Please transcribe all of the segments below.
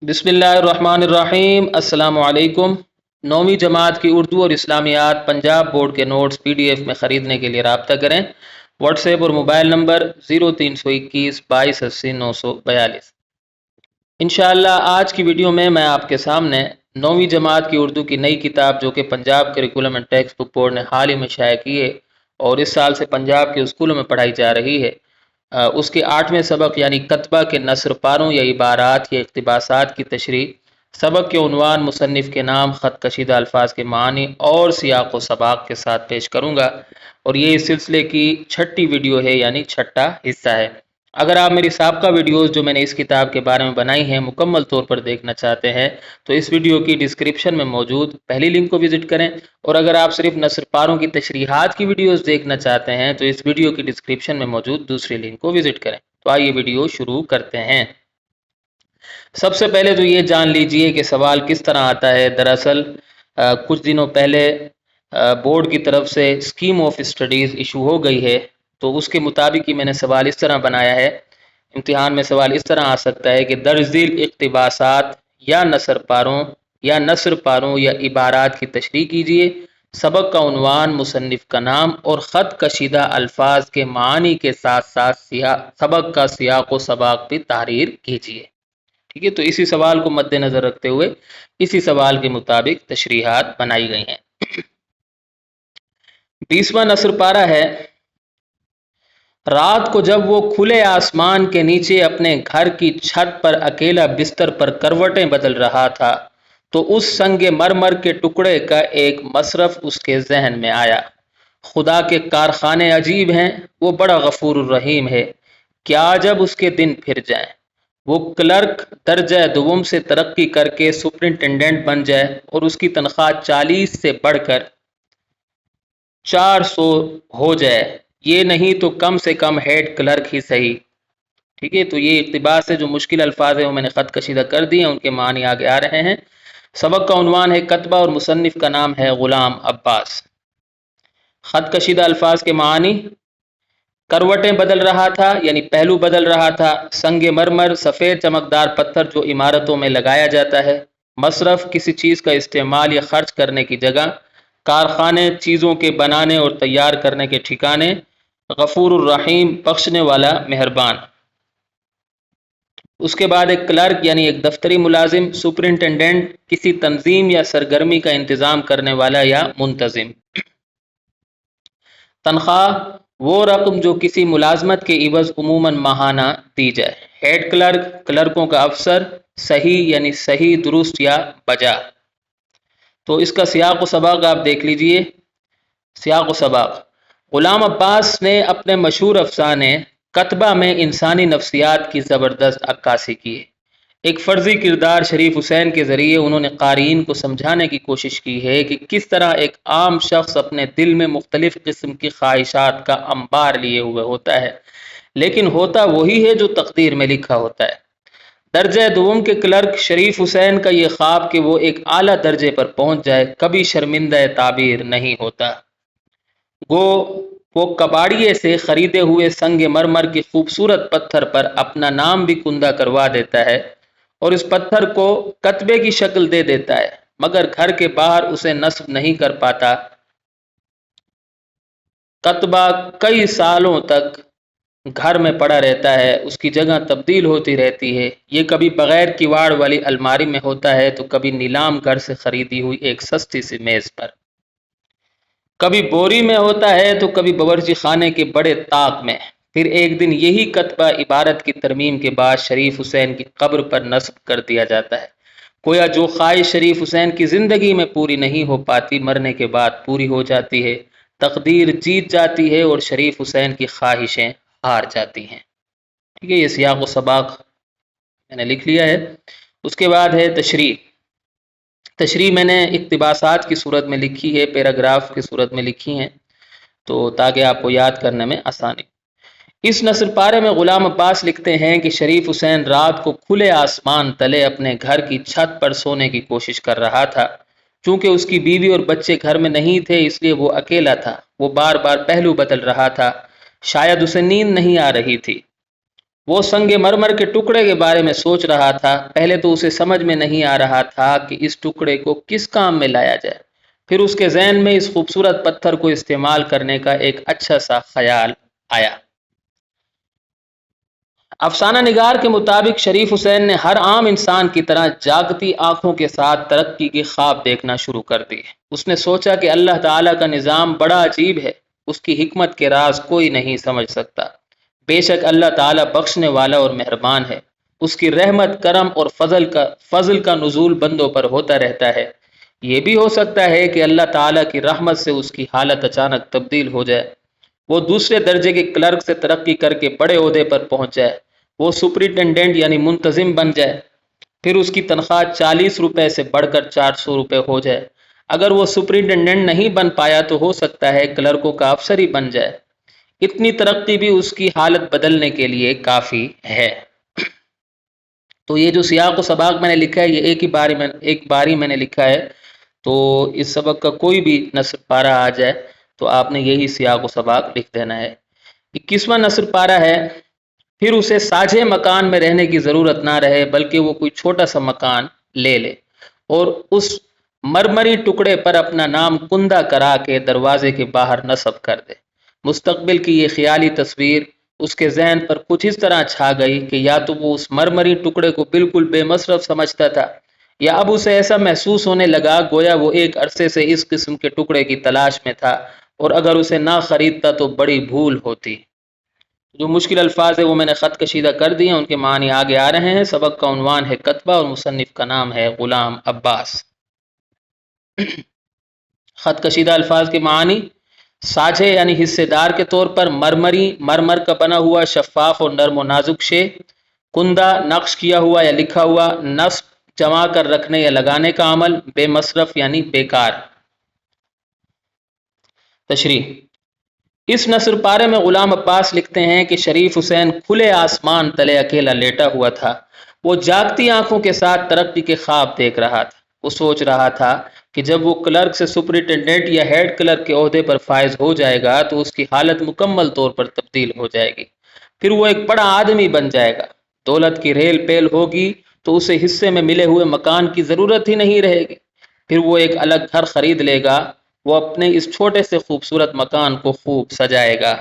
बिस्मिल्लाहिर्रहमानिर्रहीम। अस्सलाम वालेकुम। 9वीं जमात की उर्दू और इस्लामियात पंजाब बोर्ड के नोट्स PDF में ख़रीदने के लिए रब्ता करें। व्हाट्सएप और मोबाइल नंबर 0321 2280 942। इंशाअल्लाह आज की वीडियो में मैं आपके सामने 9वीं जमात की उर्दू की नई किताब जो कि Punjab curriculum and text book board ने हाल ही में शाया की है और इस साल से पंजाब के स्कूलों में पढ़ाई जा रही है, उसके 8वें सबक यानी कतबा के नसर पारों या इबारात या इक़्तिबासात की तशरीह। सबक के उन्वान, मुसन्निफ़ के नाम, ख़त कशीदा अल्फाज के मानी और सियाक़ व सबाक़ के साथ पेश करूँगा और ये इस सिलसिले की छठी वीडियो है यानी छठा हिस्सा है। अगर आप मेरी साबका वीडियोस जो मैंने इस किताब के बारे में बनाई हैं मुकम्मल तौर पर देखना चाहते हैं तो इस वीडियो की डिस्क्रिप्शन में मौजूद पहली लिंक को विज़िट करें, और अगर आप सिर्फ नसर पारों की तशरीहात की वीडियोस देखना चाहते हैं तो इस वीडियो की डिस्क्रिप्शन में मौजूद दूसरी लिंक को विज़िट करें। तो आइए वीडियो शुरू करते हैं। सबसे पहले तो ये जान लीजिए कि सवाल किस तरह आता है। दरअसल कुछ दिनों पहले बोर्ड की तरफ से स्कीम ऑफ स्टडीज़ इशू हो गई है, तो उसके मुताबिक ही मैंने सवाल इस तरह बनाया है। इम्तिहान में सवाल इस तरह आ सकता है कि दर्ज झील इक़्तिबासात या नसर पारों या इबारात की तशरीह कीजिए। सबक का उन्वान, मुसन्निफ़ का नाम और ख़त कशीदा अल्फाज के मानी के साथ साथ सबक का सियाक़ व सबाक़ भी तहरीर कीजिए। ठीक है, तो इसी सवाल को मद्देनज़र रखते हुए इसी सवाल के मुताबिक तशरीहात बनाई गई हैं। 20वां नसर पारा है। रात को जब वो खुले आसमान के नीचे अपने घर की छत पर अकेला बिस्तर पर करवटें बदल रहा था तो उस संगे मरमर के टुकड़े का एक मसरफ उसके जहन में आया। खुदा के कारखाने अजीब हैं, वो बड़ा गफूर रहीम है, क्या जब उसके दिन फिर जाएं। वो क्लर्क दर्जा दुवम से तरक्की करके सुपरिंटेंडेंट बन जाए और उसकी तनख्वाह 40 से बढ़कर 400 हो जाए, ये नहीं तो कम से कम हेड क्लर्क ही सही। ठीक है, तो ये इक़्तिबास से जो मुश्किल अल्फाज है वो मैंने ख़त कशीदा कर दिए, उनके मानी आगे आ रहे हैं। सबक का उन्वान है कतबा और मुसन्निफ़ का नाम है ग़ुलाम अब्बास। ख़त कशीदा अल्फाज के मानी: करवटें बदल रहा था यानी पहलू बदल रहा था। संगे मरमर सफ़ेद चमकदार पत्थर जो इमारतों में लगाया जाता है। मसरफ किसी चीज़ का इस्तेमाल या खर्च करने की जगह। कारखाने चीज़ों के बनाने और तैयार करने के ठिकाने। गफूरुर रहीम बख्शने वाला मेहरबान। उसके बाद एक क्लर्क यानी एक दफ्तरी मुलाजिम। सुपरिंटेंडेंट किसी तंजीम या सरगर्मी का इंतज़ाम करने वाला या मुंतजिम। तनख्वाह वो रकम जो किसी मुलाजमत के इवज़ उमूमन माहाना दी जाए। हेड क्लर्क क्लर्कों का अफसर। सही यानी सही, दुरुस्त या बजा। तो इसका सियाक़ व सबाक़ आप देख लीजिए। सियाक़ व सबाक़: ग़ुलाम अब्बास ने अपने मशहूर अफ़साने कतबा में इंसानी नफ्सियात की ज़बरदस्त अक्कासी की है। एक फ़र्ज़ी किरदार शरीफ हुसैन के ज़रिए उन्होंने क़ारीन को समझाने की कोशिश की है कि किस तरह एक आम शख्स अपने दिल में मुख्तलिफ़ किस्म की ख्वाहिशात का अंबार लिए हुए होता है, लेकिन होता वही है जो तकदीर में लिखा होता है। दर्जा दुवम के क्लर्क शरीफ हुसैन का ये ख्वाब कि वो एक आला दर्जे पर पहुंच जाए कभी शर्मिंदा ताबीर नहीं होता। गो वो कबाड़िए से खरीदे हुए संगे मरमर की खूबसूरत पत्थर पर अपना नाम भी कुंदा करवा देता है और इस पत्थर को कतबे की शक्ल दे देता है, मगर घर के बाहर उसे नस्ब नहीं कर पाता। कतबा कई सालों तक घर में पड़ा रहता है, उसकी जगह तब्दील होती रहती है। ये कभी बगैर किवाड़ वाली अलमारी में होता है तो कभी नीलाम घर से खरीदी हुई एक सस्ती सी मेज पर, कभी बोरी में होता है तो कभी बावर्ची खाने के बड़े ताक में। फिर एक दिन यही कतबा इबारत की तरमीम के बाद शरीफ हुसैन की कब्र पर नस्ब कर दिया जाता है। गोया जो ख्वाहिश शरीफ हुसैन की ज़िंदगी में पूरी नहीं हो पाती मरने के बाद पूरी हो जाती है। तकदीर जीत जाती है और शरीफ हुसैन की ख्वाहिशें हार जाती हैं। ठीक है, ये सियाक़ व सबाक़ मैंने लिख लिया है। उसके बाद है तशरीह। तशरीह मैंने इक़्तिबासात की सूरत में लिखी है, पैराग्राफ की सूरत में लिखी हैं, तो ताकि आपको याद करने में आसानी। इस नसर पारे में ग़ुलाम अब्बास लिखते हैं कि शरीफ हुसैन रात को खुले आसमान तले अपने घर की छत पर सोने की कोशिश कर रहा था। चूंकि उसकी बीवी और बच्चे घर में नहीं थे इसलिए वो अकेला था। वो बार बार पहलू बदल रहा था, शायद उसे नींद नहीं आ रही थी। وہ संग मरमर के टुकड़े के बारे में सोच रहा था। पहले तो उसे समझ में नहीं आ रहा था कि इस टुकड़े को किस काम में लाया जाए। फिर उसके जहन में इस खूबसूरत पत्थर को इस्तेमाल करने का एक अच्छा सा ख्याल आया। अफसाना निगार के मुताबिक शरीफ हुसैन ने हर आम इंसान की तरह जागती आंखों के साथ तरक्की के ख्वाब देखना शुरू कर दिए। उसने सोचा कि अल्लाह ताला का निज़ाम बड़ा अजीब है, उसकी हिकमत के राज कोई नहीं समझ सकता। बेशक अल्लाह ताला बख्शने वाला और मेहरबान है, उसकी रहमत करम और फजल का नुज़ूल बंदों पर होता रहता है। ये भी हो सकता है कि अल्लाह ताला की रहमत से उसकी हालत अचानक तब्दील हो जाए, वो दूसरे दर्जे के क्लर्क से तरक्की करके बड़े ओहदे पर पहुंच जाए, वो सुपरिटेंडेंट यानी मुंतजिम बन जाए, फिर उसकी तनख्वाह 40 रुपए से बढ़कर 400 रुपए हो जाए। अगर वो सुपरिटेंडेंट नहीं बन पाया तो हो सकता है क्लर्कों का अफसर ही बन जाए। इतनी तरक्की भी उसकी हालत बदलने के लिए काफ़ी है। तो ये जो सियाक व सबाक मैंने लिखा है, ये एक बारी मैंने लिखा है। तो इस सबक का कोई भी नस्र पारा आ जाए तो आपने यही सियाक व सबाक लिख देना है। 21वां नस्र पारा है, फिर उसे साझे मकान में रहने की ज़रूरत ना रहे, बल्कि वो कोई छोटा सा मकान ले ले और उस मरमरी टुकड़े पर अपना नाम कुंदा करा के दरवाजे के बाहर नस्ब कर दे। मुस्तकबिल की ये ख्याली तस्वीर उसके जहन पर कुछ इस तरह छा गई कि या तो वो उस मरमरी टुकड़े को बिल्कुल बेमसरफ समझता था, या अब उसे ऐसा महसूस होने लगा गोया वो एक अरसे से इस किस्म के टुकड़े की तलाश में था, और अगर उसे ना खरीदता तो बड़ी भूल होती। जो मुश्किल अल्फाज है वो मैंने ख़त कशीदा कर दिए, उनके मानी आगे आ रहे हैं। सबक का उन्वान है कतबा और मुसन्निफ़ का नाम है ग़ुलाम अब्बास। ख़त कशीदा अल्फाज के मानी: साझे यानी हिस्सेदार के तौर पर, मरमर का बना हुआ शफ़ाफ़ और नर्म व नाजुक शे। कुंदा नक्श किया हुआ या लिखा हुआ। नस्ब जमा कर रखने या लगाने का अमल। बेमसरफ यानी बेकार। तशरीह: इस नस्र पारे में ग़ुलाम अब्बास लिखते हैं कि शरीफ हुसैन खुले आसमान तले अकेला लेटा हुआ था। वो जागती आंखों के साथ तरक्की के ख्वाब देख रहा था। वो सोच रहा था कि जब वो क्लर्क से सुपरिटेंडेंट या हेड क्लर्क के ओहदे पर फायज हो जाएगा तो उसकी हालत मुकम्मल तौर पर तब्दील हो जाएगी। फिर वो एक बड़ा आदमी बन जाएगा। दौलत की रेल पेल होगी तो उसे हिस्से में मिले हुए मकान की ज़रूरत ही नहीं रहेगी। फिर वो एक अलग घर खरीद लेगा। वो अपने इस छोटे से खूबसूरत मकान को खूब सजाएगा।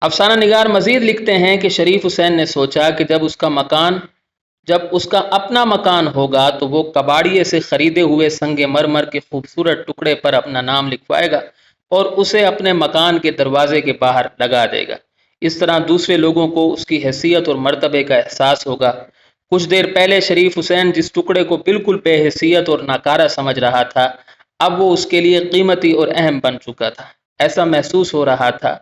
अफसाना निगार मजीद लिखते हैं कि शरीफ हुसैन ने सोचा कि जब उसका अपना मकान होगा तो वो कबाड़िए से खरीदे हुए संगे मरमर के खूबसूरत टुकड़े पर अपना नाम लिखवाएगा और उसे अपने मकान के दरवाजे के बाहर लगा देगा। इस तरह दूसरे लोगों को उसकी हैसियत और मर्तबे का एहसास होगा। कुछ देर पहले शरीफ हुसैन जिस टुकड़े को बिल्कुल बेहैसियत और नाकारा समझ रहा था, अब वो उसके लिए कीमती और अहम बन चुका था। ऐसा महसूस हो रहा था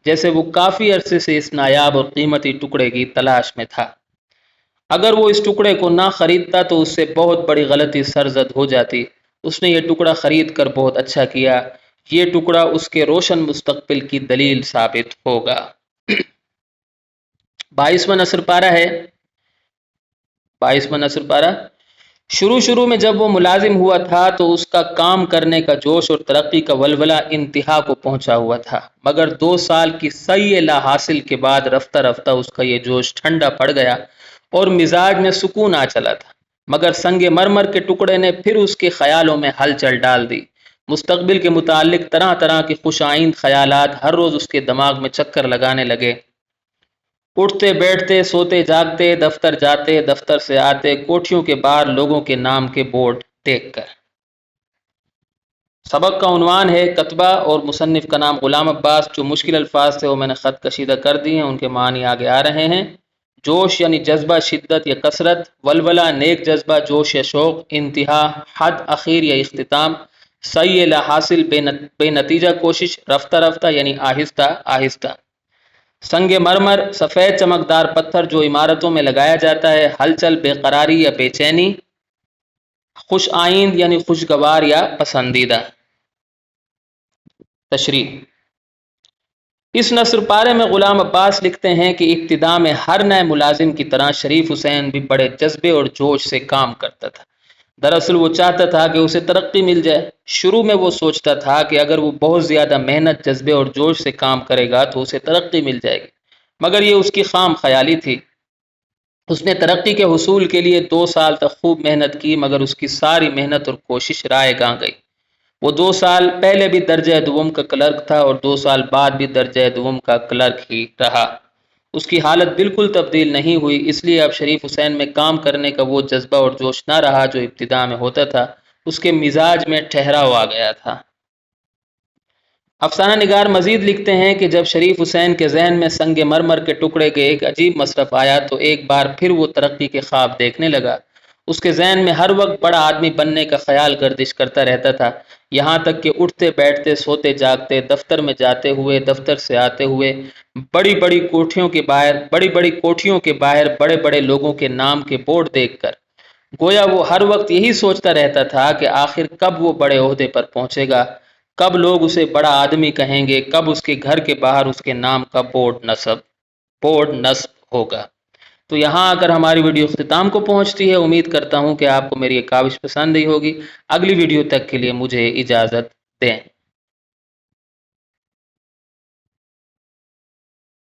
जैसे वो काफ़ी अरसे से इस नायाब और कीमती टुकड़े की तलाश में था। अगर वो इस टुकड़े को ना खरीदता तो उससे बहुत बड़ी गलती सरजद हो जाती। उसने ये टुकड़ा खरीद कर बहुत अच्छा किया। ये टुकड़ा उसके रोशन मुस्तकबिल की दलील साबित होगा। 22वां नस्र पारा है। 22वां नस्र पारा: शुरू में जब वो मुलाजिम हुआ था तो उसका काम करने का जोश और तरक्की का वलवला इंतहा को पहुंचा हुआ था, मगर 2 साल की सही ला हासिल के बाद रफ्ता रफ्ता उसका ये जोश ठंडा पड़ गया और मिजाज में सुकून आ चला था। मगर संगे मरमर के टुकड़े ने फिर उसके ख्यालों में हलचल डाल दी। मुस्तकबिल के मुतालिक तरह तरह के खुश आइंद ख्यालात हर रोज़ उसके दिमाग में चक्कर लगाने लगे। उठते बैठते, सोते जागते, दफ्तर जाते, दफ्तर से आते, कोठियों के बाहर लोगों के नाम के बोर्ड देखकर। सबक का उन्वान है कतबा और मुसन्निफ़ का नाम ग़ुलाम अब्बास। जो मुश्किल अल्फाज थे वो मैंने ख़त कशीदा कर दिए हैं, उनके मानी आगे आ रहे हैं। जोश यानी जज्बा, शिद्दत या कसरत। वलवला नेक जज्बा, जोश या शौक़। इंतहा हद, अखीर या इख्तिताम। सही ला हासिल, बेनतीजा कोशिश। रफ्ता रफ्ता यानी आहिस्ता आहिस्ता। संगे मरमर, सफ़ेद चमकदार पत्थर जो इमारतों में लगाया जाता है। हलचल, बेकरारी या बेचैनी। खुश आइंद यानी खुशगवार या पसंदीदा। तशरीह: इस नस्र पारे में ग़ुलाम अब्बास लिखते हैं कि इब्तिदा में हर नए मुलाजिम की तरह शरीफ हुसैन भी बड़े जज्बे और जोश से काम करता था। दरअसल वो चाहता था कि उसे तरक्की मिल जाए। शुरू में वो सोचता था कि अगर वो बहुत ज़्यादा मेहनत, जज्बे और जोश से काम करेगा तो उसे तरक्की मिल जाएगी, مگر یہ اس کی خام خیالی تھی۔ اس نے ترقی کے حصول کے لیے 2 سال تک خوب محنت کی، مگر اس کی ساری محنت اور کوشش رائے گاں گئی۔ وہ 2 سال پہلے بھی درجہ دوم کا کلرک تھا اور 2 سال بعد بھی درجہ دوم کا کلرک ہی رہا۔ اس کی حالت بالکل تبدیل نہیں ہوئی، اس لیے اب شریف حسین میں کام کرنے کا وہ جذبہ اور جوش نہ رہا جو ابتدا میں ہوتا تھا۔ اس کے مزاج میں ٹھہراؤ آ گیا تھا۔ افسانہ نگار مزید لکھتے ہیں کہ جب شریف حسین کے ذہن میں سنگ مرمر کے ٹکڑے کے ایک عجیب مصرف آیا تو ایک بار پھر وہ ترقی کے خواب دیکھنے لگا۔ اس کے ذہن میں ہر وقت بڑا آدمی بننے کا خیال گردش کرتا رہتا تھا، یہاں تک کہ اٹھتے بیٹھتے سوتے جاگتے، دفتر میں جاتے ہوئے، دفتر سے آتے ہوئے، بڑی بڑی کوٹھیوں کے باہر بڑے بڑے لوگوں کے نام کے بورڈ دیکھ کر گویا وہ ہر وقت یہی سوچتا رہتا تھا کہ آخر کب وہ بڑے عہدے پر پہنچے گا، کب لوگ اسے بڑا آدمی کہیں گے، کب اس کے گھر کے باہر اس کے نام کا بورڈ نصب ہوگا۔ تو یہاں اگر ہماری ویڈیو اختتام کو پہنچتی ہے، امید کرتا ہوں کہ آپ کو میری یہ کاوش پسند ہی ہوگی۔ اگلی ویڈیو تک کے لیے مجھے اجازت دیں۔